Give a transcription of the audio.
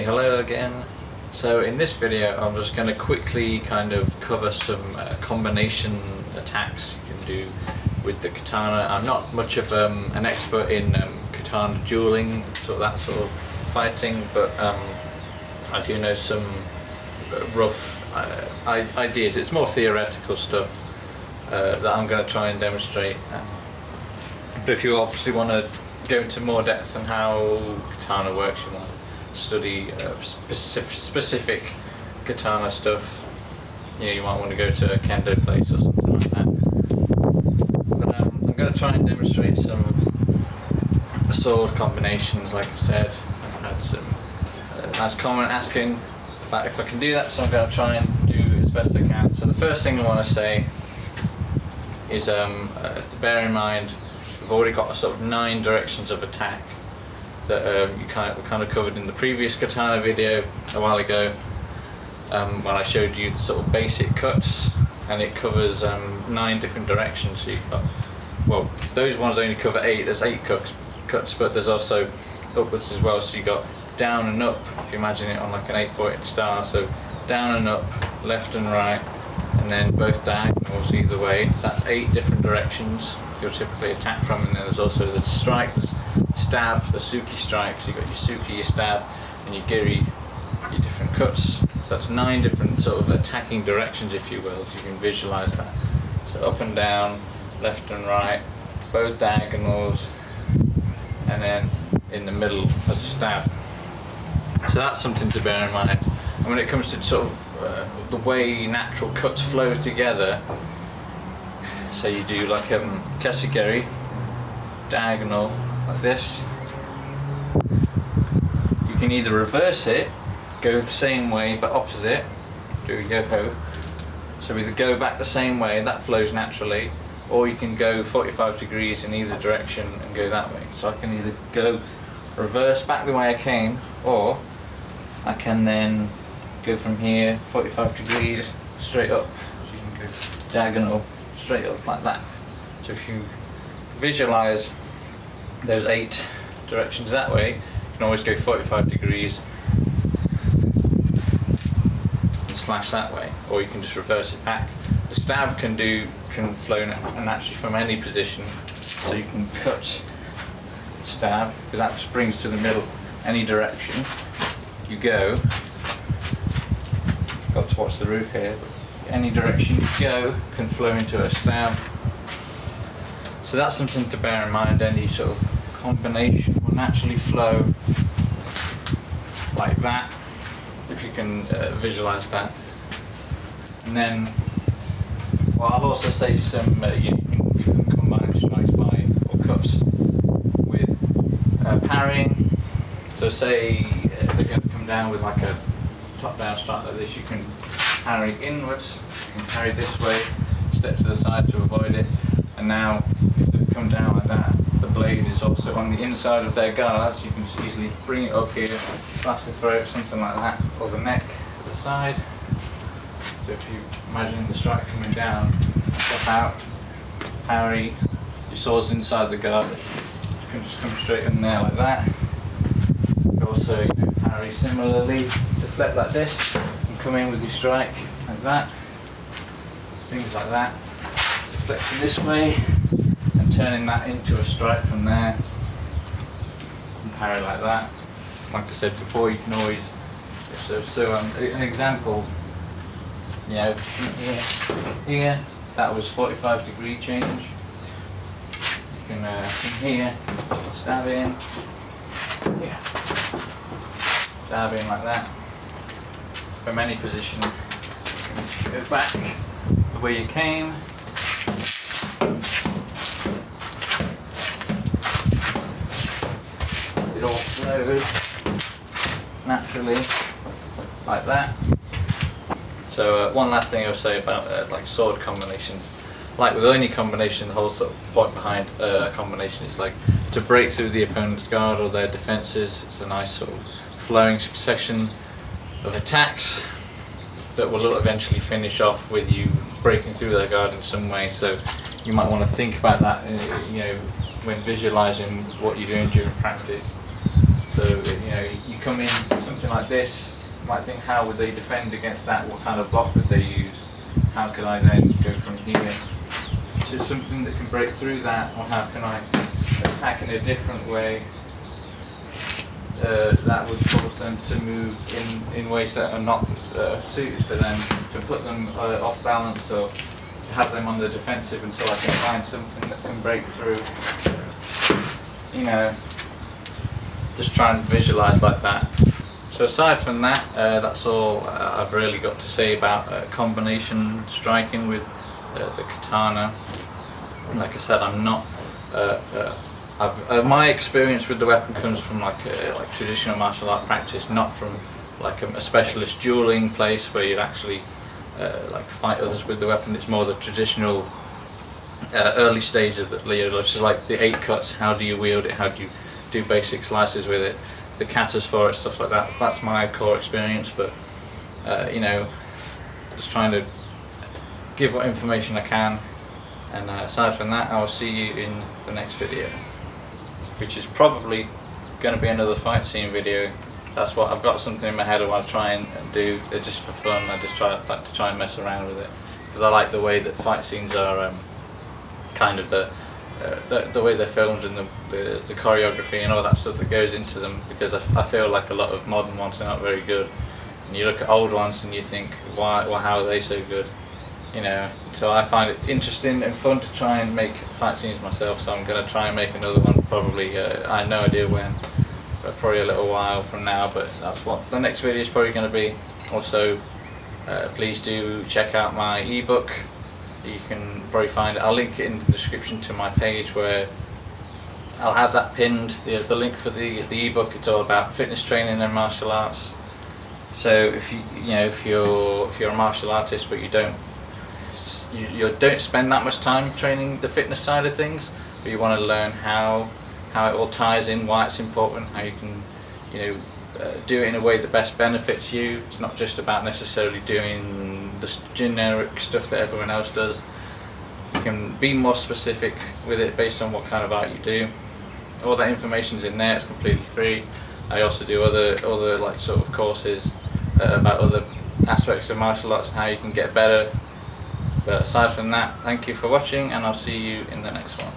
hello again. So in this video I'm just going to quickly kind of cover some combination attacks you can do with the katana. I'm not much of an expert in katana dueling, that sort of fighting, but I do know some rough ideas. It's more theoretical stuff that I'm going to try and demonstrate. But if you obviously want to go into more depth on how katana works, you want to study specific katana stuff, you might want to go to a kendo place or something like that. But I'm going to try and demonstrate some sword combinations. Like I said, I've had some nice comment asking about if I can do that, so I'm going to try and do as best I can. So the first thing I want to say is to bear in mind we've already got sort of 9 directions of attack that we kind of covered in the previous katana video a while ago, when I showed you the sort of basic cuts, and it covers 9 different directions. So you've got, well, those ones only cover 8. There's 8 cuts, but there's also upwards as well. So you got down and up. If you imagine it on like an 8-pointed star, so down and up, left and right, and then both diagonals either way. That's 8 different directions you'll typically attack from. And then there's also the strike, the stab, the suki strike. So you've got your suki, your stab, and your giri, your different cuts. So that's 9 different sort of attacking directions, if you will, so you can visualize that. So up and down, left and right, both diagonals, and then in the middle as a stab. So that's something to bear in mind. And when it comes to sort of the way natural cuts flow together, so you do like kessigeri, diagonal like this. You can either reverse it, go the same way but opposite, do a yo-ho. So either go back the same way, that flows naturally, or you can go 45 degrees in either direction and go that way. So I can either go reverse back the way I came, or I can then go from here 45 degrees straight up. So you can go diagonal straight up like that. So if you visualize those 8 directions that way, you can always go 45 degrees and slash that way, or you can just reverse it back. The stab can flow naturally from any position, so you can cut stab, because that just brings to the middle any direction you go. Got to watch the roof here. Any direction you go can flow into a stab. So that's something to bear in mind. Any sort of combination will naturally flow like that, if you can visualize that. And then, well, I'll also say some you can combine strikes by, or cuts with parrying. So say they're going to come down with like a top-down strike like this, you can parry inwards, you can parry this way, step to the side to avoid it. And now, if they come down like that, the blade is also on the inside of their guard, so you can just easily bring it up here, slash the throat, something like that, or the neck to the side. So if you imagine the strike coming down, step out, parry, your sword's inside the guard, you can just come straight in there like that. You can also parry similarly, deflect like this, and come in with your strike like that, things like that. Deflecting this way and turning that into a strike from there, and parry like that. Like I said before, you can always an example, here that was 45 degree change. You can from here stab in, stab in like that from any position. Go back the way you came. It all flows naturally like that. So one last thing I'll say about like sword combinations. Like with any combination, the whole sort of point behind a combination is like to break through the opponent's guard or their defences. It's a nice sort of flowing succession of attacks that will eventually finish off with you breaking through their guard in some way. So you might want to think about that, when visualising what you're doing during practice. So you come in something something like this, you might think, how would they defend against that? What kind of block would they use? How can I then go from here to something that can break through that, or how can I attack in a different way that would cause them to move in ways that are not suited for them, to put them off balance, or to have them on the defensive until I can find something that can break through. You know, just try and visualise like that. So aside from that, that's all I've really got to say about combination striking with the katana. Like I said, I'm not. My experience with the weapon comes from like traditional martial art practice, not from like a specialist dueling place where you'd actually like fight others with the weapon. It's more the traditional early stage of the, just like the 8 cuts. How do you wield it? How do you do basic slices with it? The katas for it, stuff like that. That's my core experience. But you know, just trying to give what information I can. And aside from that, I'll see you in the next video, which is probably going to be another fight scene video. That's what I've got, something in my head I want to try and do just for fun. I just like to try and mess around with it because I like the way that fight scenes are kind of the way they're filmed and the choreography and all that stuff that goes into them, because I feel like a lot of modern ones are not very good. And you look at old ones and you think, why? Well, how are they so good? You know, so I find it interesting and fun to try and make fight scenes myself. So I'm going to try and make another one. Probably, I have no idea when, but probably a little while from now. But that's what the next video is probably going to be. Also, please do check out my ebook. You can probably find it. I'll link it in the description to my page, where I'll have that pinned. The link for the ebook. It's all about fitness training and martial arts. So if you're a martial artist but you don't spend that much time training the fitness side of things, but you want to learn how it all ties in, why it's important, how you can do it in a way that best benefits you. It's not just about necessarily doing the generic stuff that everyone else does. You can be more specific with it based on what kind of art you do. All that information's in there. It's completely free. I also do other like sort of courses about other aspects of martial arts and how you can get better. But aside from that, thank you for watching, and I'll see you in the next one.